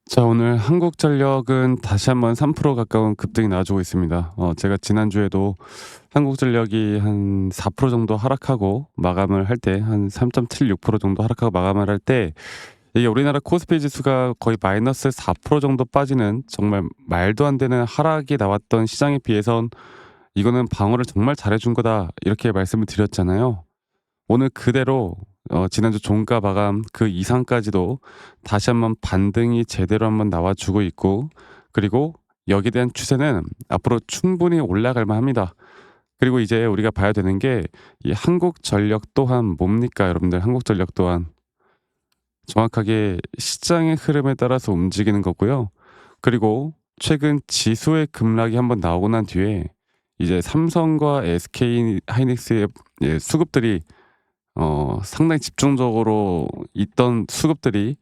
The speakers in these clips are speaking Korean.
자, 오늘 한국전력은 다시 한번 3% 가까운 급등이 나와주고 있습니다. 제가 지난주에도 한국전력이 한 4% 정도 하락하고 마감을 할 때 한 3.76% 정도 하락하고 마감을 할 때 이게 우리나라 코스피 지수가 거의 마이너스 4% 정도 빠지는 정말 말도 안 되는 하락이 나왔던 시장에 비해선 이거는 방어를 정말 잘해준 거다 이렇게 말씀을 드렸잖아요. 오늘 그대로 지난주 종가 마감 그 이상까지도 다시 한번 반등이 제대로 한번 나와주고 있고, 그리고 여기에 대한 추세는 앞으로 충분히 올라갈 만합니다. 그리고 이제 우리가 봐야 되는 게 이 한국전력 또한 뭡니까 여러분들. 한국전력 또한 정확하게 시장의 흐름에 따라서 움직이는 거고요. 그리고 최근 지수의 급락이 한번 나오고 난 뒤에 이제 삼성과 SK 하이닉스의 수급들이 상당히 집중적으로 있던 수급들이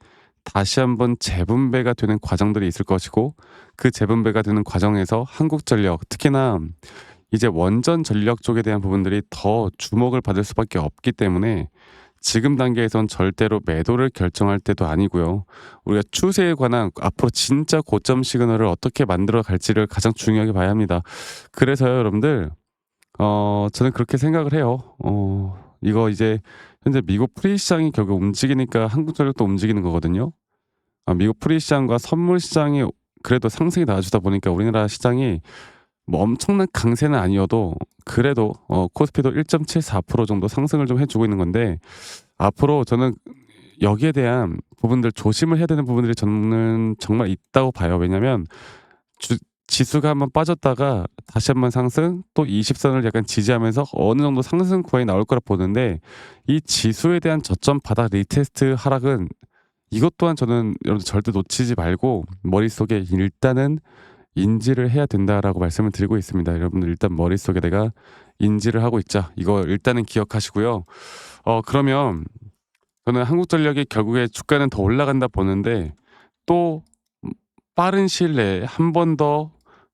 다시 한번 재분배가 되는 과정들이 있을 것이고, 그 재분배가 되는 과정에서 한국전력, 특히나 이제 원전 전력 쪽에 대한 부분들이 더 주목을 받을 수밖에 없기 때문에 지금 단계에선 절대로 매도를 결정할 때도 아니고요. 우리가 추세에 관한 앞으로 진짜 고점 시그널을 어떻게 만들어 갈지를 가장 중요하게 봐야 합니다. 그래서요, 여러분들, 저는 그렇게 생각을 해요. 이거 이제 현재 미국 프리 시장이 결국 움직이니까 한국전력도 움직이는 거거든요. 미국 프리 시장과 선물 시장이 그래도 상승이 나와주다 보니까 우리나라 시장이 뭐 엄청난 강세는 아니어도 그래도 코스피도 1.74% 정도 상승을 좀 해주고 있는 건데, 앞으로 저는 여기에 대한 부분들 조심을 해야 되는 부분들이 저는 정말 있다고 봐요. 왜냐면 주 지수가 한번 빠졌다가 다시 한번 상승, 또 20 선을 약간 지지하면서 어느 정도 상승 구간이 나올 거라 보는데, 이 지수에 대한 저점 바닥 리테스트 하락은 이것 또한 저는 여러분들 절대 놓치지 말고 머릿속에 일단은 인지를 해야 된다라고 말씀을 드리고 있습니다. 여러분들 일단 머릿속에 내가 인지를 하고 있자. 이거 일단은 기억하시고요. 그러면 저는 한국전력이 결국에 주가는 더 올라간다 보는데, 또 빠른 시일 내에 한 번 더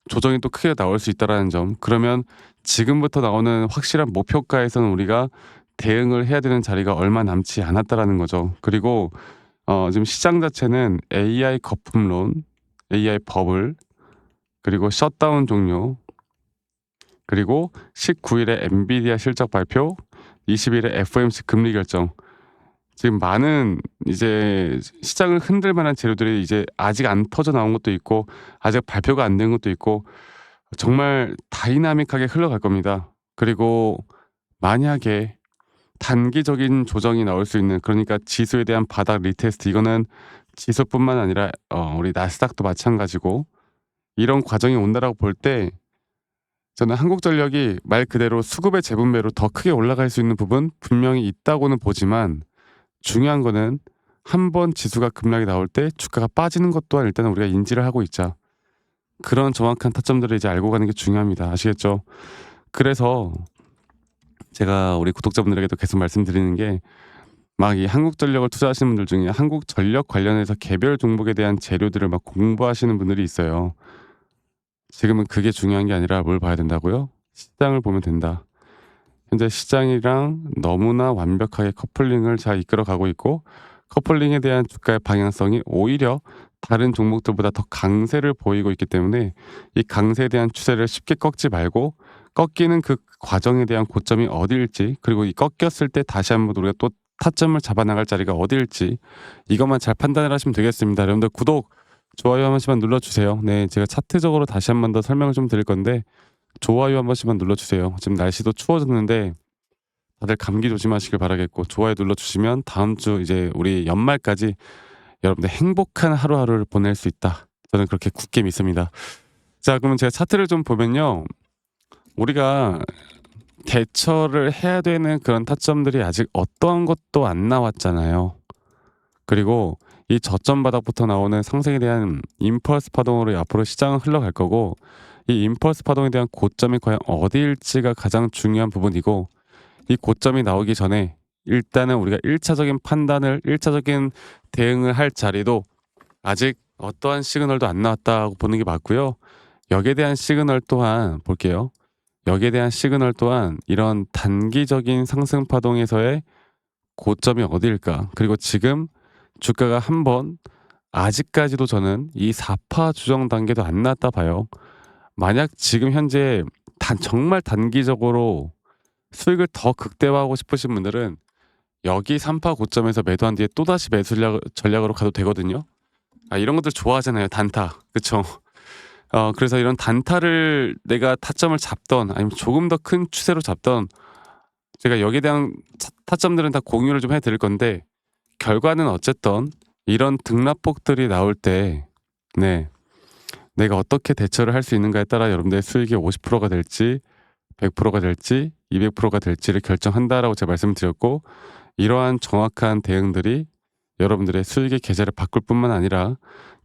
조정이 또 크게 나올 수 있다라는 점. 그러면 지금부터 나오는 확실한 목표가에서는 우리가 대응을 해야 되는 자리가 얼마 남지 않았다라는 거죠. 그리고 지금 시장 자체는 AI 거품론, AI 버블, 그리고 셧다운 종료, 그리고 19일에 엔비디아 실적 발표, 20일에 FOMC 금리 결정. 지금 많은 이제 시장을 흔들 만한 재료들이 이제 아직 안 터져 나온 것도 있고, 아직 발표가 안 된 것도 있고, 정말 다이나믹하게 흘러갈 겁니다. 그리고 만약에 단기적인 조정이 나올 수 있는, 그러니까 지수에 대한 바닥 리테스트, 이거는 지수뿐만 아니라 우리 나스닥도 마찬가지고, 이런 과정이 온다라고 볼 때 저는 한국전력이 말 그대로 수급의 재분배로 더 크게 올라갈 수 있는 부분 분명히 있다고는 보지만, 중요한 거는 한 번 지수가 급락이 나올 때 주가가 빠지는 것 또한 일단은 우리가 인지를 하고 있자. 그런 정확한 타점들을 이제 알고 가는 게 중요합니다. 아시겠죠? 그래서 제가 우리 구독자분들에게도 계속 말씀드리는 게, 막 이 한국전력을 투자하시는 분들 중에 한국전력 관련해서 개별 종목에 대한 재료들을 막 공부하시는 분들이 있어요. 지금은 그게 중요한 게 아니라 뭘 봐야 된다고요? 시장을 보면 된다. 현재 시장이랑 너무나 완벽하게 커플링을 잘 이끌어 가고 있고, 커플링에 대한 주가의 방향성이 오히려 다른 종목들보다 더 강세를 보이고 있기 때문에 이 강세에 대한 추세를 쉽게 꺾지 말고, 꺾이는 그 과정에 대한 고점이 어디일지, 그리고 이 꺾였을 때 다시 한번 우리가 또 타점을 잡아 나갈 자리가 어디일지, 이것만 잘 판단을 하시면 되겠습니다. 여러분들 구독, 좋아요 한 번씩만 눌러주세요. 네, 제가 차트적으로 다시 한번 더 설명을 좀 드릴 건데, 좋아요 한 번씩만 눌러주세요. 지금 날씨도 추워졌는데 다들 감기 조심하시길 바라겠고, 좋아요 눌러주시면 다음 주 이제 우리 연말까지 여러분들 행복한 하루하루를 보낼 수 있다. 저는 그렇게 굳게 믿습니다. 자, 그러면 제가 차트를 좀 보면요. 우리가 대처를 해야 되는 그런 타점들이 아직 어떠한 것도 안 나왔잖아요. 그리고 이 저점 바닥부터 나오는 상승에 대한 임펄스 파동으로 앞으로 시장은 흘러갈 거고, 이 임펄스 파동에 대한 고점이 과연 어디일지가 가장 중요한 부분이고, 이 고점이 나오기 전에 일단은 우리가 1차적인 판단을, 1차적인 대응을 할 자리도 아직 어떠한 시그널도 안 나왔다고 보는 게 맞고요. 여기에 대한 시그널 또한 볼게요. 여기에 대한 시그널 또한 이런 단기적인 상승 파동에서의 고점이 어디일까? 그리고 지금 주가가 한번 아직까지도 저는 이 4파 주정 단계도 안 나왔다 봐요. 만약 지금 현재 정말 단기적으로 수익을 더 극대화하고 싶으신 분들은 여기 3파 고점에서 매도한 뒤에 또다시 매수 전략으로 가도 되거든요. 이런 것들 좋아하잖아요. 단타. 그쵸? 그래서 이런 단타를 내가 타점을 잡던 아니면 조금 더 큰 추세로 잡던 제가 여기에 대한 타점들은 다 공유를 좀 해 드릴 건데 결과는 어쨌든 이런 등락폭들이 나올 때 네. 내가 어떻게 대처를 할 수 있는가에 따라 여러분들의 수익이 50%가 될지 100%가 될지 200%가 될지를 결정한다라고 제가 말씀드렸고 이러한 정확한 대응들이 여러분들의 수익의 계좌를 바꿀 뿐만 아니라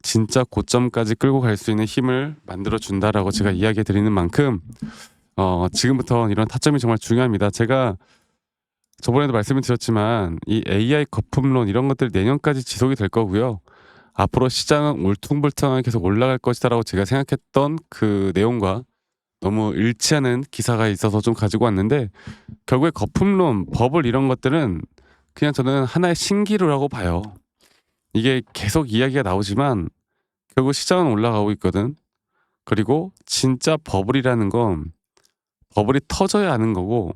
진짜 고점까지 끌고 갈 수 있는 힘을 만들어 준다라고 제가 이야기해 드리는 만큼 지금부터 이런 타점이 정말 중요합니다. 제가 저번에도 말씀을 드렸지만 이 AI 거품론 이런 것들 내년까지 지속이 될 거고요. 앞으로 시장은 울퉁불퉁하게 계속 올라갈 것이다라고 제가 생각했던 그 내용과 너무 일치하는 기사가 있어서 좀 가지고 왔는데 결국에 거품론, 버블 이런 것들은 그냥 저는 하나의 신기루라고 봐요. 이게 계속 이야기가 나오지만 결국 시장은 올라가고 있거든. 그리고 진짜 버블이라는 건 버블이 터져야 하는 거고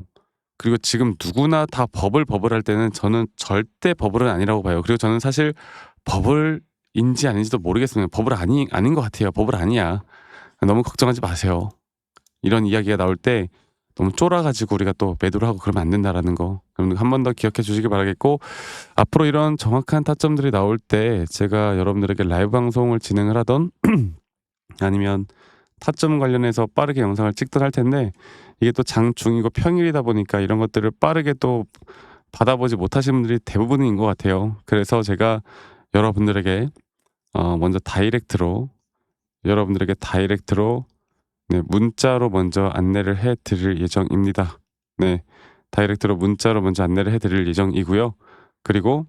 그리고 지금 누구나 다 버블 할 때는 저는 절대 버블은 아니라고 봐요. 그리고 저는 사실 버블인지 아닌지도 모르겠습니다. 버블 아닌 것 같아요. 버블 아니야. 너무 걱정하지 마세요. 이런 이야기가 나올 때 너무 쫄아가지고 우리가 또 매도를 하고 그러면 안 된다라는 거. 그럼 한 번 더 기억해 주시기 바라겠고 앞으로 이런 정확한 타점들이 나올 때 제가 여러분들에게 라이브 방송을 진행을 하던 아니면 타점 관련해서 빠르게 영상을 찍든 할 텐데 이게 또 장중이고 평일이다 보니까 이런 것들을 빠르게 또 받아보지 못하신 분들이 대부분인 것 같아요. 그래서 제가 여러분들에게 먼저 여러분들에게 다이렉트로 네, 문자로 먼저 안내를 해 드릴 예정입니다. 네. 다이렉트로 문자로 먼저 안내를 해 드릴 예정이고요. 그리고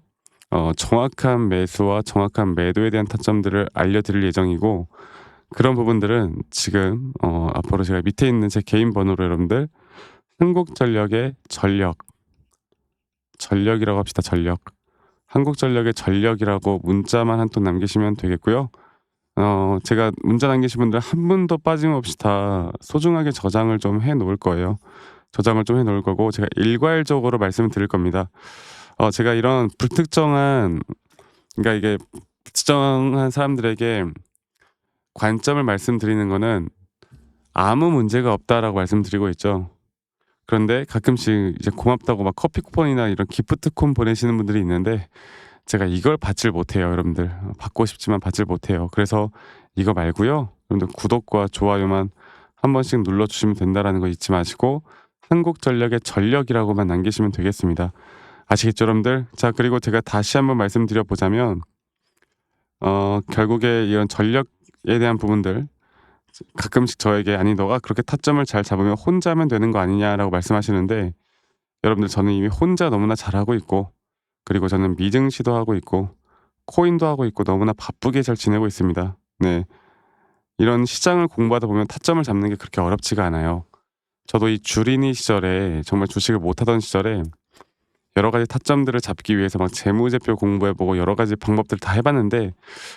정확한 매수와 정확한 매도에 대한 타점들을 알려 드릴 예정이고 그런 부분들은 지금 앞으로 제가 밑에 있는 제 개인 번호로 여러분들 한국전력의 전력이라고 합시다. 전력. 한국전력의 전력이라고 문자만 한 통 남기시면 되겠고요. 제가 문자 남기신 분들 한 분도 빠짐없이 다 소중하게 저장을 좀 해 놓을 거예요. 저장을 좀 해 놓을 거고 제가 일괄적으로 말씀을 드릴 겁니다. 제가 이런 그러니까 이게 불특정한 사람들에게 관점을 말씀드리는 거는 아무 문제가 없다라고 말씀드리고 있죠. 그런데 가끔씩 이제 고맙다고 막 커피 쿠폰이나 이런 기프트콘 보내시는 분들이 있는데 제가 이걸 받질 못해요, 여러분들. 받고 싶지만 받질 못해요. 그래서 이거 말고요. 여러분들 구독과 좋아요만 한 번씩 눌러주시면 된다라는 거 잊지 마시고 한국전력의 전력이라고만 남기시면 되겠습니다. 아시겠죠, 여러분들? 자, 그리고 제가 다시 한번 말씀드려 보자면 결국에 이런 전력에 대한 부분들 가끔씩 저에게 아니 너가 그렇게 타점을 잘 잡으면 혼자 하면 되는 거 아니냐라고 말씀하시는데 여러분들 저는 이미 혼자 너무나 잘하고 있고 그리고 저는 미증 시도하고 있고 코인도 하고 있고 너무나 바쁘게 잘 지내고 있습니다. 네. 이런 시장을 공부하다 보면 타점을 잡는 게 그렇게 어렵지가 않아요. 저도 이 주린이 시절에 정말 주식을 못하던 시절에 여러 가지 타점들을 잡기 위해서 막 재무제표 공부해보고 여러 가지 방법들을 다 해봤는데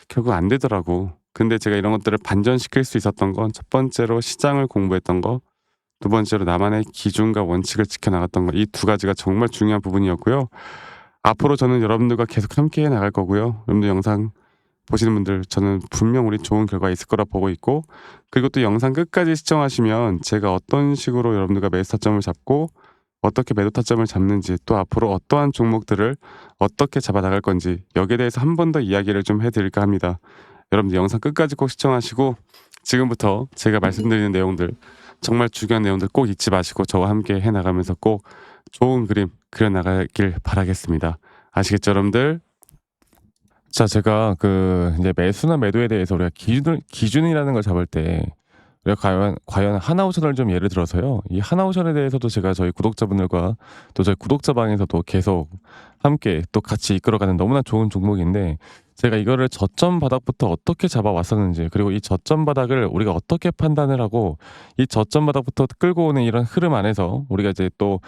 결국 안 되더라고. 근데 제가 이런 것들을 반전시킬 수 있었던 건 첫 번째로 시장을 공부했던 거, 두 번째로 나만의 기준과 원칙을 지켜나갔던 거, 이 두 가지가 정말 중요한 부분이었고요. 앞으로 저는 여러분들과 계속 함께 나갈 거고요. 여러분들 영상 보시는 분들 저는 분명 우리 좋은 결과 있을 거라 보고 있고 그리고 또 영상 끝까지 시청하시면 제가 어떤 식으로 여러분들과 매수 타점을 잡고 어떻게 매도 타점을 잡는지 또 앞으로 어떠한 종목들을 어떻게 잡아 나갈 건지 여기에 대해서 한 번 더 이야기를 좀 해드릴까 합니다. 여러분들 영상 끝까지 꼭 시청하시고 지금부터 제가 말씀드리는 내용들 정말 중요한 내용들 꼭 잊지 마시고 저와 함께 해나가면서 꼭 좋은 그림 그려나가길 바라겠습니다. 아시겠죠, 여러분들? 자, 제가 이제 매수나 매도에 대해서 우리가 기준이라는 걸 잡을 때 우리가 과연 하나오션을 좀 예를 들어서요. 이 하나오션에 대해서도 제가 저희 구독자분들과 또 저희 구독자방에서도 계속 함께 또 같이 이끌어가는 너무나 좋은 종목인데 제가 이거를 저점 바닥부터 어떻게 잡아왔었는지 그리고 이 저점 바닥을 우리가 어떻게 판단을 하고 이 저점 바닥부터 끌고 오는 이런 흐름 안에서 우리가 이제 또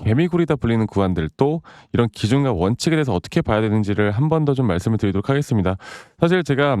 개미굴이다 불리는 구간들 또 이런 기준과 원칙에 대해서 어떻게 봐야 되는지를 한 번 더 좀 말씀을 드리도록 하겠습니다. 사실 제가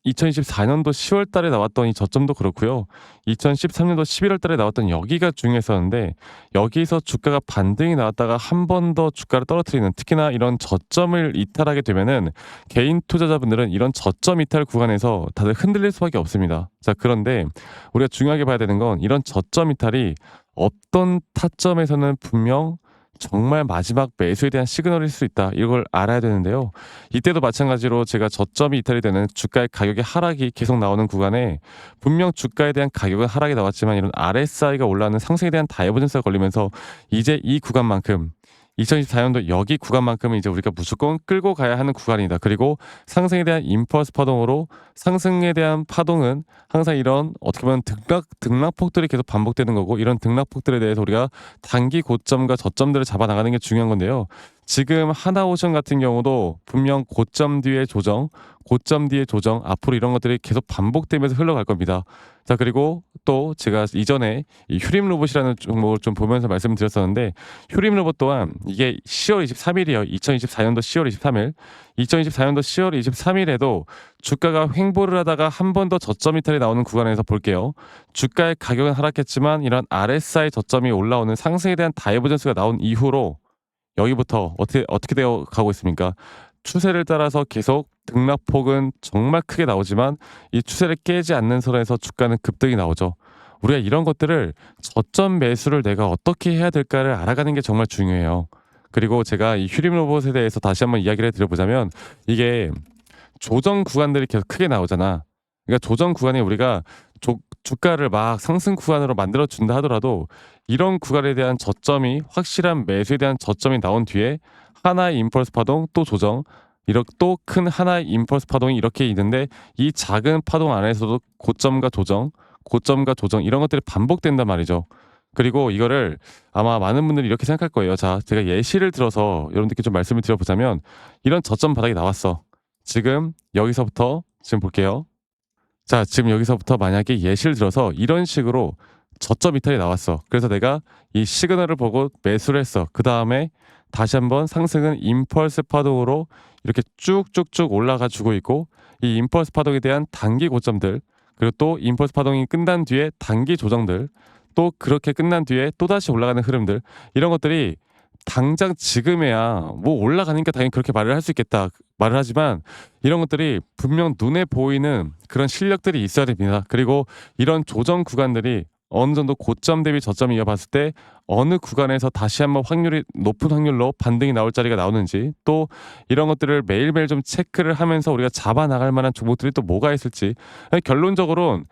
2024년도 10월 달에 나왔던 이 저점도 그렇고요. 2013년도 11월 달에 나왔던 여기가 중요했었는데 여기서 주가가 반등이 나왔다가 한 번 더 주가를 떨어뜨리는 특히나 이런 저점을 이탈하게 되면은 개인 투자자분들은 이런 저점 이탈 구간에서 다들 흔들릴 수밖에 없습니다. 자, 그런데 우리가 중요하게 봐야 되는 건 이런 저점 이탈이 어떤 타점에서는 분명 정말 마지막 매수에 대한 시그널일 수 있다. 이걸 알아야 되는데요. 이때도 마찬가지로 제가 저점이 이탈이 되는 주가의 가격의 하락이 계속 나오는 구간에 분명 주가에 대한 가격은 하락이 나왔지만 이런 RSI가 올라가는 상승에 대한 다이버전스가 걸리면서 이제 이 구간만큼 2024년도 여기 구간만큼은 이제 우리가 무조건 끌고 가야 하는 구간이다. 그리고 상승에 대한 임펄스 파동으로 상승에 대한 파동은 항상 이런 어떻게 보면 등락폭들이 계속 반복되는 거고 이런 등락폭들에 대해서 우리가 단기 고점과 저점들을 잡아 나가는 게 중요한 건데요. 지금 하나오션 같은 경우도 분명 고점 뒤에 조정, 고점 뒤에 조정, 앞으로 이런 것들이 계속 반복되면서 흘러갈 겁니다. 자, 그리고 또 제가 이전에 이 휴림 로봇이라는 종목을 좀 보면서 말씀을 드렸었는데 휴림 로봇 또한 이게 10월 23일이에요. 2024년도 10월 23일. 2024년도 10월 23일에도 주가가 횡보를 하다가 한 번 더 저점 이탈이 나오는 구간에서 볼게요. 주가의 가격은 하락했지만 이런 RSI 저점이 올라오는 상승에 대한 다이버전스가 나온 이후로 여기부터 어떻게 되어 가고 있습니까? 추세를 따라서 계속 등락폭은 정말 크게 나오지만 이 추세를 깨지 않는 선에서 주가는 급등이 나오죠. 우리가 이런 것들을 저점 매수를 내가 어떻게 해야 될까를 알아가는 게 정말 중요해요. 그리고 제가 이 휴림 로봇에 대해서 다시 한번 이야기를 드려보자면 이게 조정 구간들이 계속 크게 나오잖아. 그러니까 조정 구간에 우리가 주가를 막 상승 구간으로 만들어 준다 하더라도 이런 구간에 대한 저점이 확실한 매수에 대한 저점이 나온 뒤에 하나의 임펄스 파동 또 조정 이렇게 또 큰 하나의 임펄스 파동이 이렇게 있는데 이 작은 파동 안에서도 고점과 조정, 고점과 조정 이런 것들이 반복된단 말이죠. 그리고 이거를 아마 많은 분들이 이렇게 생각할 거예요. 자, 제가 예시를 들어서 여러분들께 좀 말씀을 드려보자면 이런 저점 바닥이 나왔어. 지금 여기서부터 지금 볼게요. 자, 지금 여기서부터 만약에 예시를 들어서 이런 식으로 저점 이탈이 나왔어. 그래서 내가 이 시그널을 보고 매수를 했어. 그 다음에 다시 한번 상승은 임펄스 파동으로 이렇게 쭉쭉쭉 올라가 주고 있고 이 임펄스 파동에 대한 단기 고점들 그리고 또 임펄스 파동이 끝난 뒤에 단기 조정들 또 그렇게 끝난 뒤에 또다시 올라가는 흐름들 이런 것들이 당장 지금에야 뭐 올라가니까 당연히 그렇게 말을 할 수 있겠다 말을 하지만 이런 것들이 분명 눈에 보이는 그런 실력들이 있어야 됩니다. 그리고 이런 조정 구간들이 어느 정도 고점 대비 저점이 이어봤을 때 어느 구간에서 다시 한번 확률이 높은 확률로 반등이 나올 자리가 나오는지 또 이런 것들을 매일매일 좀 체크를 하면서 우리가 잡아 나갈 만한 종목들이 또 뭐가 있을지 결론적으로는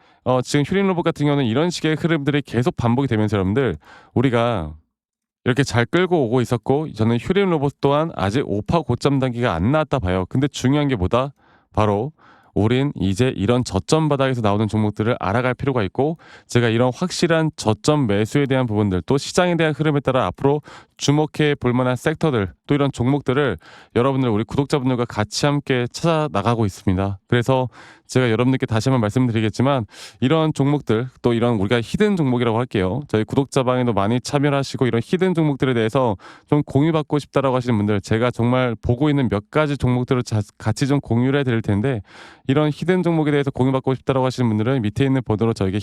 지금 휴림 로봇 같은 경우는 이런 식의 흐름들이 계속 반복이 되면서 여러분들 우리가 이렇게 잘 끌고 오고 있었고 저는 휴림 로봇 또한 아직 5파 고점 단계가 안 나왔다 봐요. 근데 중요한 게 뭐다? 바로 우린 이제 이런 저점 바닥에서 나오는 종목들을 알아갈 필요가 있고 제가 이런 확실한 저점 매수에 대한 부분들 또 시장에 대한 흐름에 따라 앞으로 주목해 볼 만한 섹터들 또 이런 종목들을 여러분들 우리 구독자분들과 같이 함께 찾아 나가고 있습니다. 그래서 제가 여러분들께 다시 한번 말씀드리겠지만 이런 종목들 또 이런 우리가 히든 종목이라고 할게요. 저희 구독자 방에도 많이 참여를 하시고 이런 히든 종목들에 대해서 좀 공유받고 싶다라고 하시는 분들 제가 정말 보고 있는 몇 가지 종목들을 같이 좀 공유를 해드릴 텐데 이런 히든 종목에 대해서 공유받고 싶다라고 하시는 분들은 밑에 있는 번호로 저에게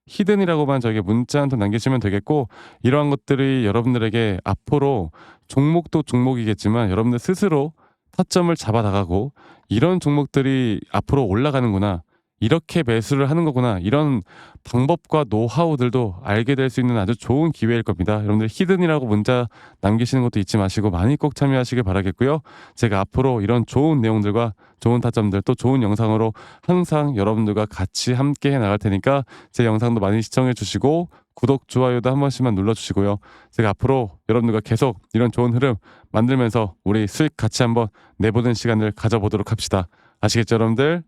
히든이라고만 저에게 문자 한 통 남기시면 되겠고 이러한 것들이 여러분들에게 앞으로 종목도 종목이겠지만 여러분들 스스로 타점을 잡아 나가고 이런 종목들이 앞으로 올라가는구나 이렇게 매수를 하는 거구나 이런 방법과 노하우들도 알게 될 수 있는 아주 좋은 기회일 겁니다. 여러분들 히든이라고 문자 남기시는 것도 잊지 마시고 많이 꼭 참여하시길 바라겠고요. 제가 앞으로 이런 좋은 내용들과 좋은 타점들 또 좋은 영상으로 항상 여러분들과 같이 함께 해 나갈 테니까 제 영상도 많이 시청해 주시고 구독, 좋아요도 한 번씩만 눌러주시고요. 제가 앞으로 여러분들과 계속 이런 좋은 흐름 만들면서 우리 수익 같이 한번 내보는 시간을 가져보도록 합시다. 아시겠죠 여러분들?